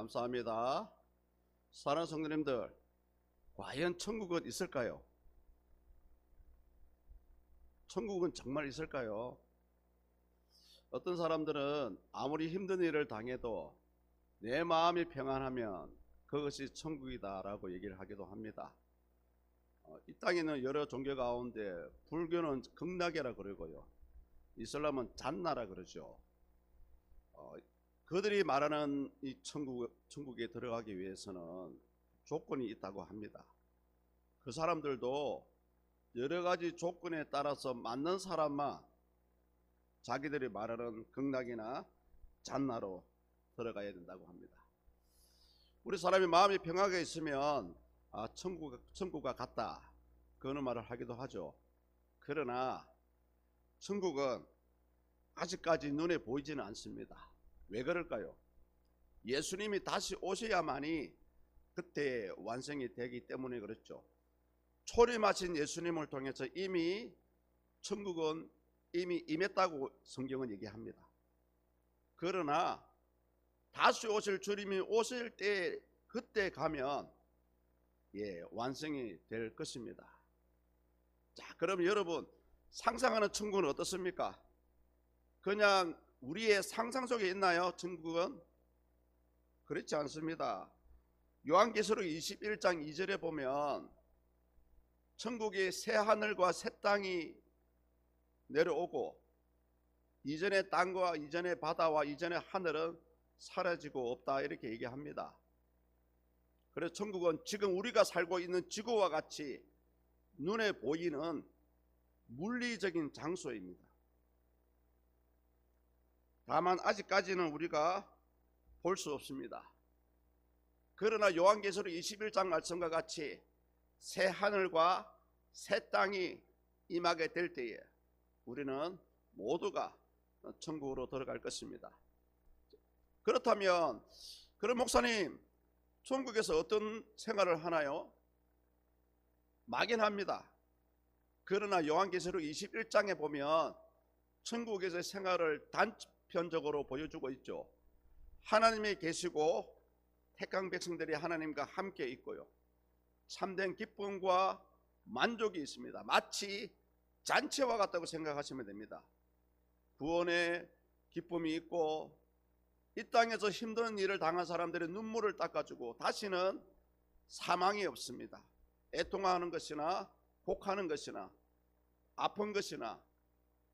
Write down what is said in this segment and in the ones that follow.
감사합니다. 사랑하는 성도님들, 과연 천국은 있을까요? 천국은 정말 있을까요? 어떤 사람들은 아무리 힘든 일을 당해도 내 마음이 평안하면 그것이 천국이다 라고 얘기를 하기도 합니다. 이 땅에는 여러 종교 가운데 불교는 극락이라 그러고요, 이슬람은 잔나라 그러죠. 그들이 말하는 이 천국에 들어가기 위해서는 조건이 있다고 합니다. 그 사람들도 여러 가지 조건에 따라서 맞는 사람만 자기들이 말하는 극락이나 잔나로 들어가야 된다고 합니다. 우리 사람이 마음이 평하게 있으면 천국과 같다, 그런 말을 하기도 하죠. 그러나 천국은 아직까지 눈에 보이지는 않습니다. 왜 그럴까요? 예수님이 다시 오셔야만이 그때 완성이 되기 때문에 그렇죠. 초림하신 예수님을 통해서 이미 천국은 이미 임했다고 성경은 얘기합니다. 그러나 다시 오실 주님이 오실 때 그때 가면 완성이 될 것입니다. 자, 그럼 여러분, 상상하는 천국은 어떻습니까? 그냥 우리의 상상 속에 있나요? 천국은? 그렇지 않습니다. 요한계시록 21장 2절에 보면 천국이 새 하늘과 새 땅이 내려오고 이전의 땅과 이전의 바다와 이전의 하늘은 사라지고 없다, 이렇게 얘기합니다. 그래서 천국은 지금 우리가 살고 있는 지구와 같이 눈에 보이는 물리적인 장소입니다. 다만 아직까지는 우리가 볼 수 없습니다. 그러나 요한계시록 21장 말씀과 같이 새 하늘과 새 땅이 임하게 될 때에 우리는 모두가 천국으로 들어갈 것입니다. 그렇다면 그럼 목사님, 천국에서 어떤 생활을 하나요? 막연합니다. 그러나 요한계시록 21장에 보면 천국에서의 생활을 단편적으로 보여주고 있죠. 하나님이 계시고 택한 백성들이 하나님과 함께 있고요, 참된 기쁨과 만족이 있습니다. 마치 잔치와 같다고 생각하시면 됩니다. 구원의 기쁨이 있고 이 땅에서 힘든 일을 당한 사람들의 눈물을 닦아주고 다시는 사망이 없습니다. 애통하는 것이나 곡하는 것이나 아픈 것이나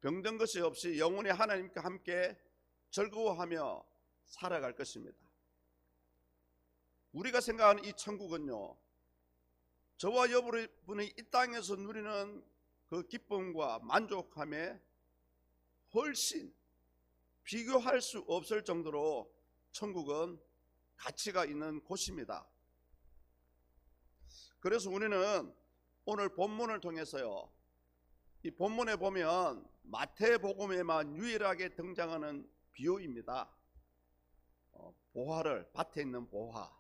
병든 것이 없이 영원히 하나님과 함께 즐거워하며 살아갈 것입니다. 우리가 생각하는 이 천국은요, 저와 여러분이 이 땅에서 누리는 그 기쁨과 만족함에 훨씬 비교할 수 없을 정도로 천국은 가치가 있는 곳입니다. 그래서 우리는 오늘 본문을 통해서요, 이 본문에 보면 마태복음에만 유일하게 등장하는 비유입니다. 보화를, 밭에 있는 보화,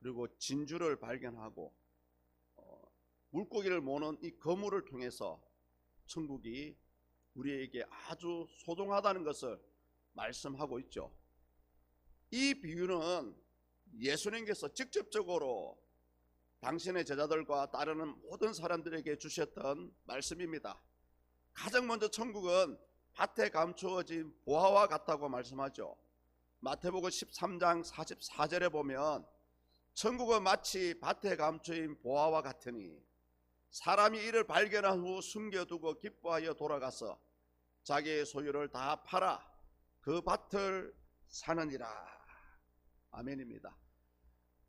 그리고 진주를 발견하고 물고기를 모는 이 거물을 통해서 천국이 우리에게 아주 소중하다는 것을 말씀하고 있죠. 이 비유는 예수님께서 직접적으로 당신의 제자들과 따르는 모든 사람들에게 주셨던 말씀입니다. 가장 먼저 천국은 밭에 감추어진 보화와 같다고 말씀하죠. 마태복음 13장 44절에 보면 천국은 마치 밭에 감추인 보화와 같으니 사람이 이를 발견한 후 숨겨두고 기뻐하여 돌아가서 자기의 소유를 다 팔아 그 밭을 사느니라. 아멘입니다.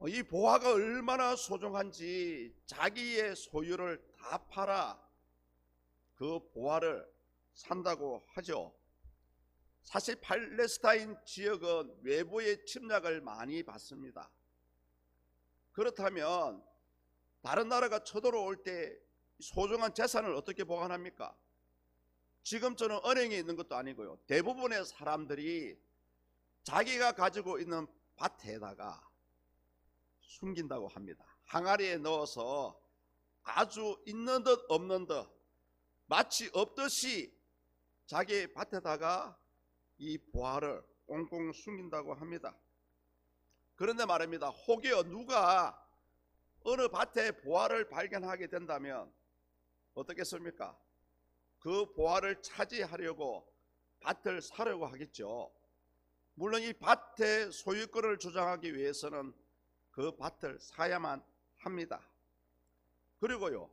이 보화가 얼마나 소중한지 자기의 소유를 다 팔아 그 보화를 산다고 하죠. 사실 팔레스타인 지역은 외부의 침략을 많이 받습니다. 그렇다면 다른 나라가 쳐들어올 때 소중한 재산을 어떻게 보관합니까? 지금처럼 은행에 있는 것도 아니고요, 대부분의 사람들이 자기가 가지고 있는 밭에다가 숨긴다고 합니다. 항아리에 넣어서 아주 있는 듯 없는 듯 마치 없듯이 자기 밭에다가 이 보화를 꽁꽁 숨긴다고 합니다. 그런데 말입니다. 혹여 누가 어느 밭에 보화를 발견하게 된다면 어떻겠습니까? 그 보화를 차지하려고 밭을 사려고 하겠죠. 물론 이 밭의 소유권을 주장하기 위해서는 그 밭을 사야만 합니다. 그리고요,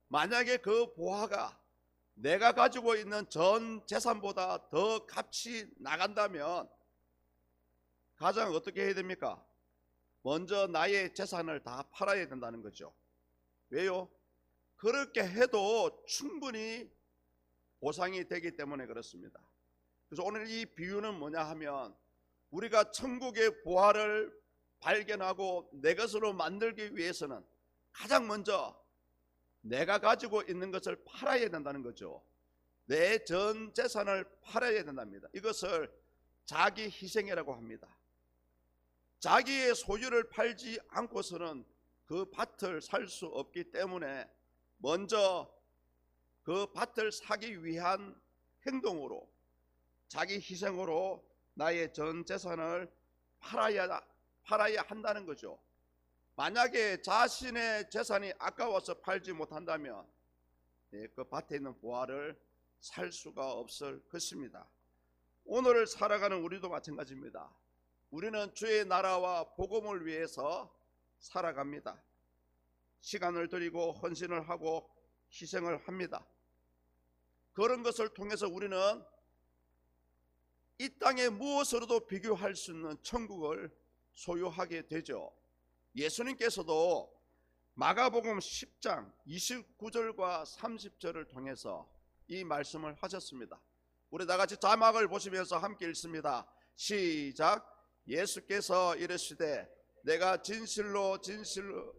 만약에 그 보화가 내가 가지고 있는 전 재산보다 더 값이 나간다면 가장 어떻게 해야 됩니까? 먼저 나의 재산을 다 팔아야 된다는 거죠. 왜요? 그렇게 해도 충분히 보상이 되기 때문에 그렇습니다. 그래서 오늘 이 비유는 뭐냐 하면, 우리가 천국의 보화를 발견하고 내 것으로 만들기 위해서는 가장 먼저 내가 가지고 있는 것을 팔아야 된다는 거죠. 내 전 재산을 팔아야 된답니다. 이것을 자기 희생이라고 합니다. 자기의 소유를 팔지 않고서는 그 밭을 살 수 없기 때문에 먼저 그 밭을 사기 위한 행동으로, 자기 희생으로 나의 전 재산을 팔아야 한다는 거죠. 만약에 자신의 재산이 아까워서 팔지 못한다면 그 밭에 있는 보화를 살 수가 없을 것입니다. 오늘을 살아가는 우리도 마찬가지입니다. 우리는 주의 나라와 복음을 위해서 살아갑니다. 시간을 들이고 헌신을 하고 희생을 합니다. 그런 것을 통해서 우리는 이 땅에 무엇으로도 비교할 수 있는 천국을 소유하게 되죠. 예수님께서도 마가복음 10장 29절과 30절을 통해서 이 말씀을 하셨습니다. 우리 다같이 자막을 보시면서 함께 읽습니다. 시작. 예수께서 이르시되 내가 진실로 진실로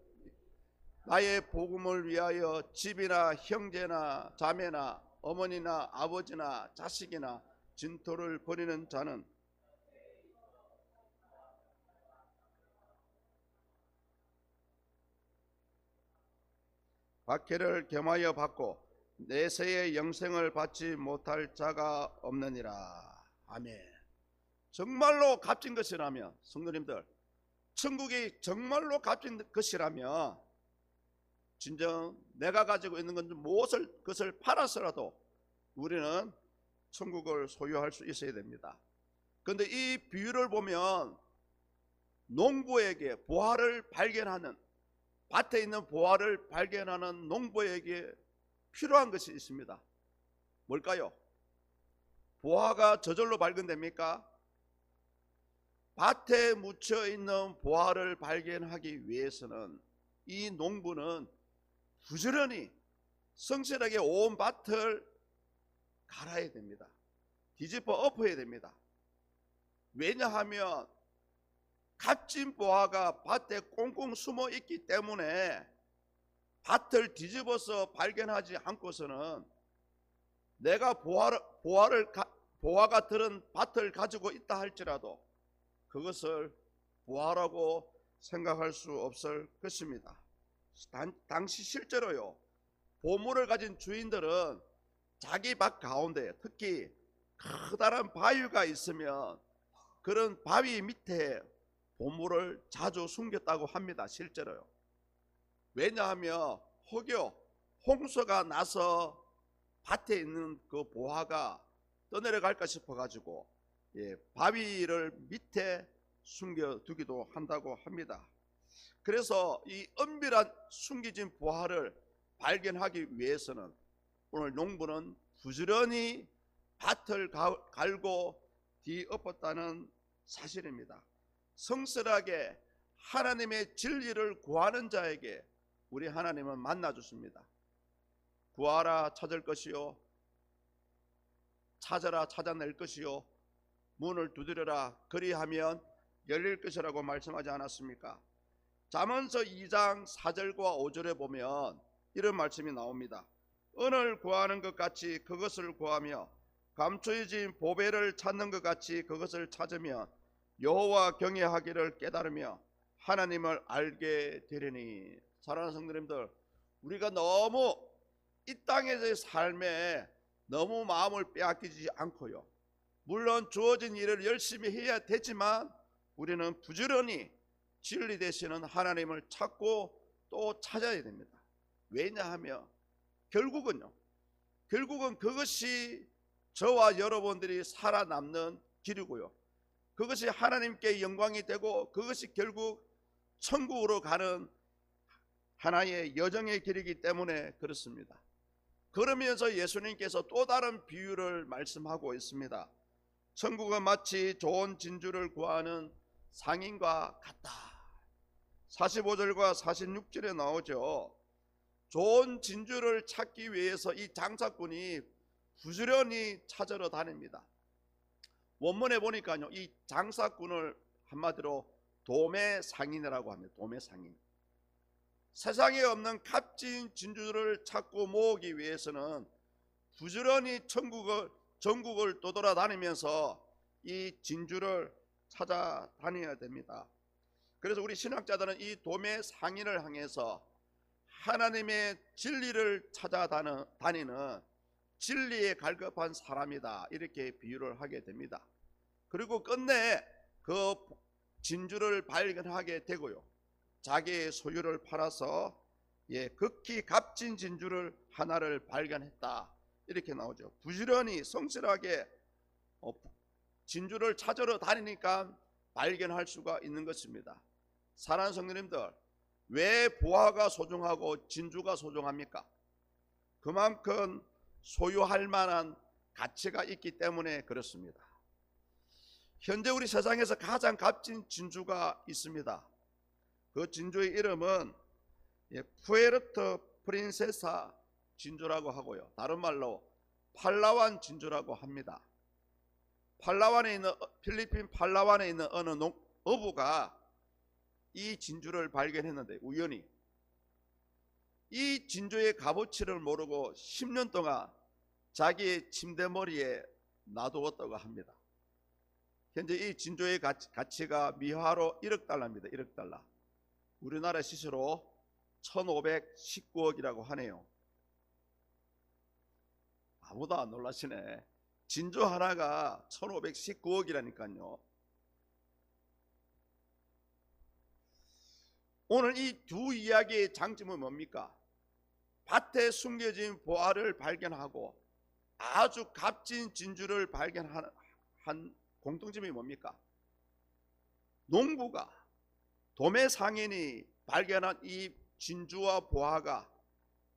나의 복음을 위하여 집이나 형제나 자매나 어머니나 아버지나 자식이나 진토를 버리는 자는 박해를 겸하여 받고 내세의 영생을 받지 못할 자가 없느니라. 아멘. 정말로 값진 것이라면, 성도님들, 천국이 정말로 값진 것이라면 진정 내가 가지고 있는 건 무엇을 그것을 팔아서라도 우리는 천국을 소유할 수 있어야 됩니다. 그런데 이 비유를 보면 농부에게 보화를 발견하는, 밭에 있는 보화를 발견하는 농부에게 필요한 것이 있습니다. 뭘까요? 보화가 저절로 발견됩니까? 밭에 묻혀 있는 보화를 발견하기 위해서는 이 농부는 부지런히 성실하게 온 밭을 갈아야 됩니다. 뒤집어 엎어야 됩니다. 왜냐하면 값진 보화가 밭에 꽁꽁 숨어 있기 때문에 밭을 뒤집어서 발견하지 않고서는 내가 보화가 들은 밭을 가지고 있다 할지라도 그것을 보화라고 생각할 수 없을 것입니다. 당시 실제로요, 보물을 가진 주인들은 자기 밭 가운데 특히 커다란 바위가 있으면 그런 바위 밑에 보물을 자주 숨겼다고 합니다. 실제로요. 왜냐하면 혹여 홍수가 나서 밭에 있는 그 보화가 떠내려갈까 싶어 가지고 바위를 밑에 숨겨두기도 한다고 합니다. 그래서 이 은밀한 숨겨진 보화를 발견하기 위해서는 오늘 농부는 부지런히 밭을 갈고 뒤엎었다는 사실입니다. 성실하게 하나님의 진리를 구하는 자에게 우리 하나님은 만나 주십니다. 구하라 찾을 것이요, 찾아라 찾아낼 것이요, 문을 두드려라 그리하면 열릴 것이라고 말씀하지 않았습니까? 잠언서 2장 4절과 5절에 보면 이런 말씀이 나옵니다. 은을 구하는 것 같이 그것을 구하며 감추어진 보배를 찾는 것 같이 그것을 찾으며 여호와 경외하기를 깨달으며 하나님을 알게 되리니. 사랑하는 성도님들, 우리가 너무 이 땅에서의 삶에 너무 마음을 빼앗기지 않고요, 물론 주어진 일을 열심히 해야 되지만 우리는 부지런히 진리 되시는 하나님을 찾고 또 찾아야 됩니다. 왜냐하면 결국은 그것이 저와 여러분들이 살아남는 길이고요, 그것이 하나님께 영광이 되고 그것이 결국 천국으로 가는 하나의 여정의 길이기 때문에 그렇습니다. 그러면서 예수님께서 또 다른 비유를 말씀하고 있습니다. 천국은 마치 좋은 진주를 구하는 상인과 같다. 45절과 46절에 나오죠. 좋은 진주를 찾기 위해서 이 장사꾼이 부지런히 찾으러 다닙니다. 원문에 보니까요, 이 장사꾼을 한마디로 도매상인이라고 합니다. 도매상인. 세상에 없는 값진 진주를 찾고 모으기 위해서는 부지런히 전국을 떠돌아다니면서 이 진주를 찾아다녀야 됩니다. 그래서 우리 신학자들은 이 도매상인을 향해서 하나님의 진리를 찾아다니는 진리에 갈급한 사람이다, 이렇게 비유를 하게 됩니다. 그리고 끝내 그 진주를 발견하게 되고요, 자기의 소유를 팔아서 극히 값진 진주를 하나를 발견했다, 이렇게 나오죠. 부지런히 성실하게 진주를 찾으러 다니니까 발견할 수가 있는 것입니다. 사랑하는 성도님들, 왜 보화가 소중하고 진주가 소중합니까? 그만큼 소유할 만한 가치가 있기 때문에 그렇습니다. 현재 우리 세상에서 가장 값진 진주가 있습니다. 그 진주의 이름은 푸에르토 프린세사 진주라고 하고요, 다른 말로 팔라완 진주라고 합니다. 필리핀 팔라완에 있는 어느 어부가 이 진주를 발견했는데, 우연히 이 진주의 값어치를 모르고 10년 동안 자기의 침대머리에 놔두었다고 합니다. 현재 이 진주의 가치가 미화로 1억 달러입니다. 1억 달러. 우리나라 시세로 1519억이라고 하네요. 아무도 안 놀라시네. 진주 하나가 1519억이라니까요. 오늘 이 두 이야기의 장점은 뭡니까? 밭에 숨겨진 보화를 발견하고 아주 값진 진주를 발견한 공통점이 뭡니까? 농부가, 도매상인이 발견한 이 진주와 보화가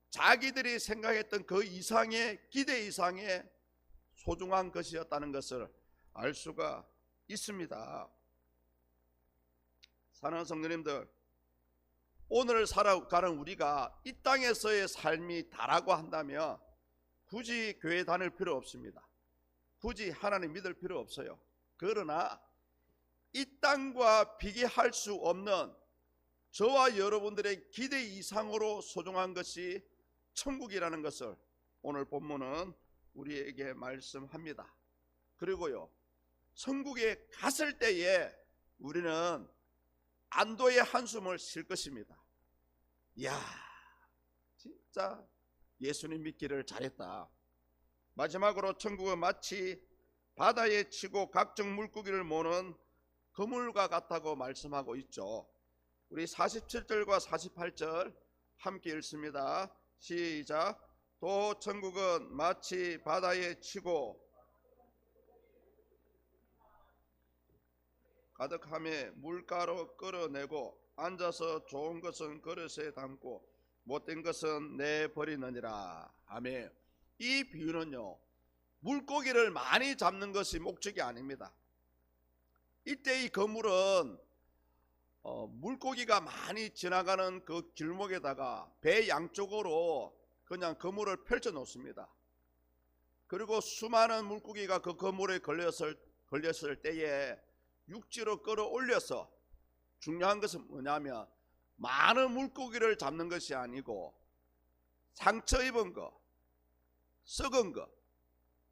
자기들이 생각했던 그 이상의, 기대 이상의 소중한 것이었다는 것을 알 수가 있습니다. 사랑하는 성도님들, 오늘 살아가는 우리가 이 땅에서의 삶이 다라고 한다면 굳이 교회 다닐 필요 없습니다. 굳이 하나님 믿을 필요 없어요. 그러나 이 땅과 비교할 수 없는 저와 여러분들의 기대 이상으로 소중한 것이 천국이라는 것을 오늘 본문은 우리에게 말씀합니다. 그리고요, 천국에 갔을 때에 우리는 안도의 한숨을 쉴 것입니다. 이야, 진짜 예수님 믿기를 잘했다. 마지막으로 천국은 마치 바다에 치고 각종 물고기를 모는 그물과 같다고 말씀하고 있죠. 우리 47절과 48절 함께 읽습니다. 시작. 또 천국은 마치 바다에 치고 가득함에 물가로 끌어내고 앉아서 좋은 것은 그릇에 담고 못된 것은 내버리느니라. 아멘. 이 비유는요, 물고기를 많이 잡는 것이 목적이 아닙니다. 이때 이 그물은 물고기가 많이 지나가는 그 길목에다가 배 양쪽으로 그냥 그물을 펼쳐 놓습니다. 그리고 수많은 물고기가 그 그물에 걸렸을 때에 육지로 끌어올려서, 중요한 것은 뭐냐면 많은 물고기를 잡는 것이 아니고 상처 입은 거, 썩은 거,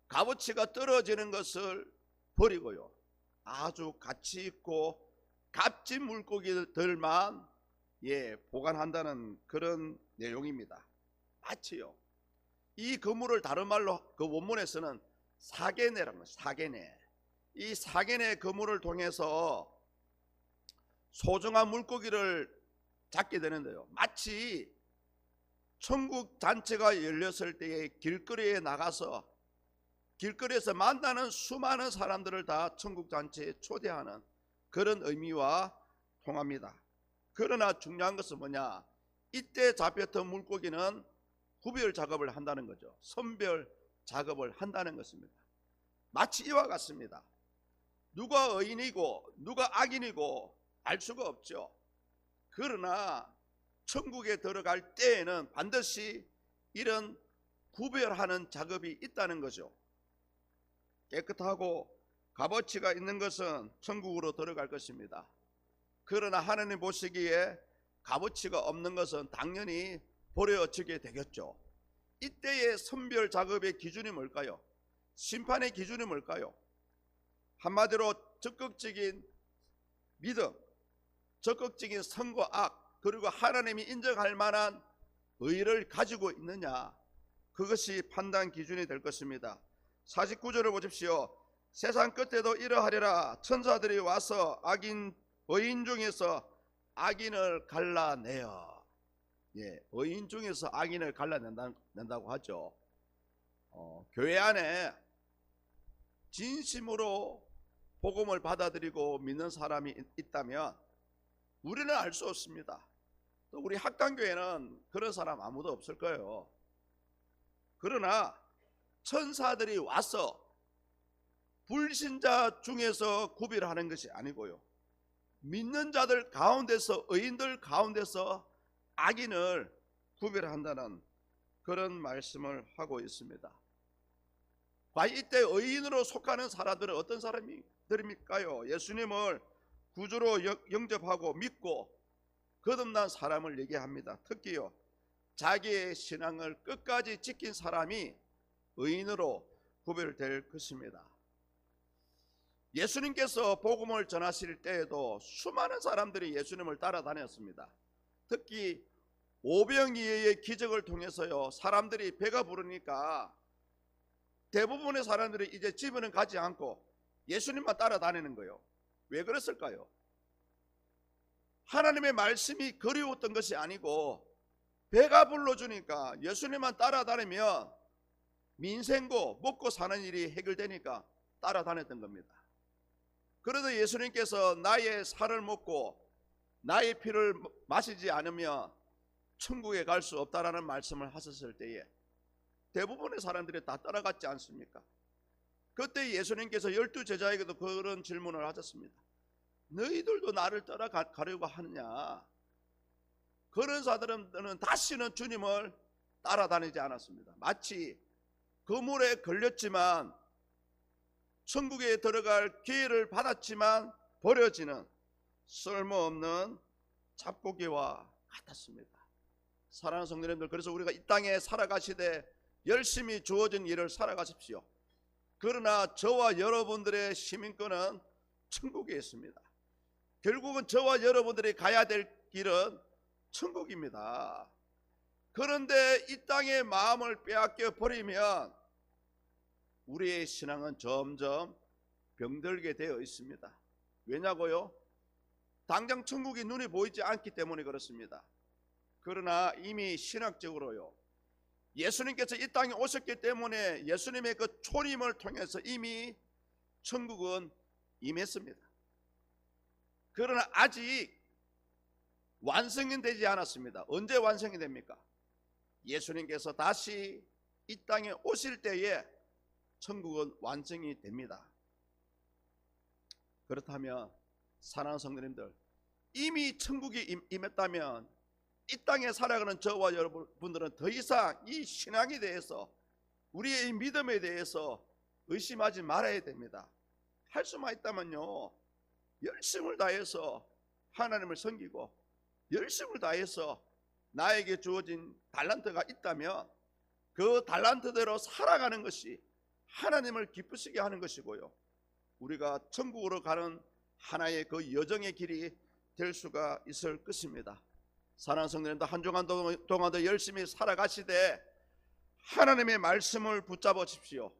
값어치가 떨어지는 것을 버리고요, 아주 가치 있고 값진 물고기들만 보관한다는 그런 내용입니다. 마치요, 이 그물을 다른 말로 그 원문에서는 사개네라는 거예요. 사개네. 이 사개네 그물을 통해서 소중한 물고기를 잡게 되는데요. 마치 천국 잔치가 열렸을 때에 길거리에 나가서 길거리에서 만나는 수많은 사람들을 다 천국 잔치에 초대하는 그런 의미와 통합니다. 그러나 중요한 것은 뭐냐? 이때 잡혔던 물고기는 구별 작업을 한다는 거죠. 선별 작업을 한다는 것입니다. 마치 이와 같습니다. 누가 의인이고 누가 악인이고 알 수가 없죠. 그러나 천국에 들어갈 때에는 반드시 이런 구별하는 작업이 있다는 거죠. 깨끗하고 값어치가 있는 것은 천국으로 들어갈 것입니다. 그러나 하나님 보시기에 값어치가 없는 것은 당연히 버려지게 되겠죠. 이때의 선별 작업의 기준이 뭘까요? 심판의 기준이 뭘까요? 한마디로 적극적인 믿음, 적극적인 선과 악, 그리고 하나님이 인정할 만한 의를 가지고 있느냐, 그것이 판단 기준이 될 것입니다. 49절을 보십시오. 세상 끝에도 이러하리라. 천사들이 와서 의인 중에서 악인을 갈라내어. 의인 중에서 악인을 갈라낸다고 하죠. 교회 안에 진심으로 복음을 받아들이고 믿는 사람이 있다면 우리는 알 수 없습니다. 또 우리 학당교회는 그런 사람 아무도 없을 거예요. 그러나 천사들이 와서 불신자 중에서 구별하는 것이 아니고요, 믿는 자들 가운데서, 의인들 가운데서 악인을 구별한다는 그런 말씀을 하고 있습니다. 과연 이때 의인으로 속하는 사람들은 어떤 사람들입니까요? 예수님을 구주로 영접하고 믿고 거듭난 사람을 얘기합니다. 특히요, 자기의 신앙을 끝까지 지킨 사람이 의인으로 구별될 것입니다. 예수님께서 복음을 전하실 때에도 수많은 사람들이 예수님을 따라다녔습니다. 특히 오병이어의 기적을 통해서요, 사람들이 배가 부르니까 대부분의 사람들이 이제 집에는 가지 않고 예수님만 따라다니는 거예요. 왜 그랬을까요? 하나님의 말씀이 그리웠던 것이 아니고 배가 불러주니까 예수님만 따라다니면 민생고 먹고 사는 일이 해결되니까 따라다녔던 겁니다. 그래도 예수님께서 나의 살을 먹고 나의 피를 마시지 않으면 천국에 갈 수 없다라는 말씀을 하셨을 때에 대부분의 사람들이 다 따라갔지 않습니까? 그때 예수님께서 12제자에게도 그런 질문을 하셨습니다. 너희들도 나를 따라가려고 하느냐? 그런 사람들은 다시는 주님을 따라다니지 않았습니다. 마치 그물에 걸렸지만 천국에 들어갈 기회를 받았지만 버려지는 쓸모없는 잡고기와 같았습니다. 사랑하는 성도님들, 그래서 우리가 이 땅에 살아가시되 열심히 주어진 일을 살아가십시오. 그러나 저와 여러분들의 시민권은 천국에 있습니다. 결국은 저와 여러분들이 가야 될 길은 천국입니다. 그런데 이 땅의 마음을 빼앗겨 버리면 우리의 신앙은 점점 병들게 되어 있습니다. 왜냐고요? 당장 천국이 눈에 보이지 않기 때문에 그렇습니다. 그러나 이미 신학적으로요, 예수님께서 이 땅에 오셨기 때문에 예수님의 그 초림을 통해서 이미 천국은 임했습니다. 그러나 아직 완성이 되지 않았습니다. 언제 완성이 됩니까? 예수님께서 다시 이 땅에 오실 때에 천국은 완성이 됩니다. 그렇다면 사랑하는 성도님들, 이미 천국이 임했다면 이 땅에 살아가는 저와 여러분들은 더 이상 이 신앙에 대해서, 우리의 이 믿음에 대해서 의심하지 말아야 됩니다. 할 수만 있다면요, 열심을 다해서 하나님을 섬기고 열심을 다해서 나에게 주어진 달란트가 있다면 그 달란트대로 살아가는 것이 하나님을 기쁘시게 하는 것이고요, 우리가 천국으로 가는 하나의 그 여정의 길이 될 수가 있을 것입니다. 사랑하는 성도님들, 한 주간 동안도 열심히 살아가시되 하나님의 말씀을 붙잡으십시오.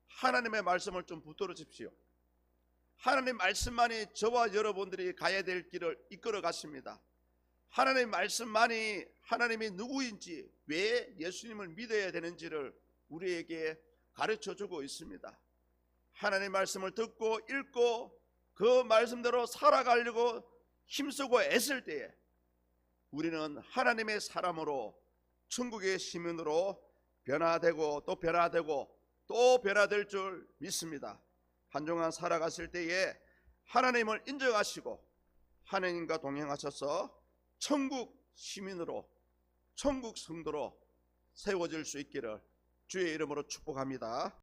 하나님의 말씀을 좀 붙들으십시오. 하나님 말씀만이 저와 여러분들이 가야 될 길을 이끌어 갔습니다. 하나님 말씀만이 하나님이 누구인지, 왜 예수님을 믿어야 되는지를 우리에게 가르쳐 주고 있습니다. 하나님 말씀을 듣고 읽고 그 말씀대로 살아가려고 힘쓰고 애쓸 때에 우리는 하나님의 사람으로, 천국의 시민으로 변화되고 또 변화되고 또 변화될 줄 믿습니다. 한 주간 살아갔을 때에 하나님을 인정하시고 하나님과 동행하셔서 천국 시민으로, 천국 성도로 세워질 수 있기를 주의 이름으로 축복합니다.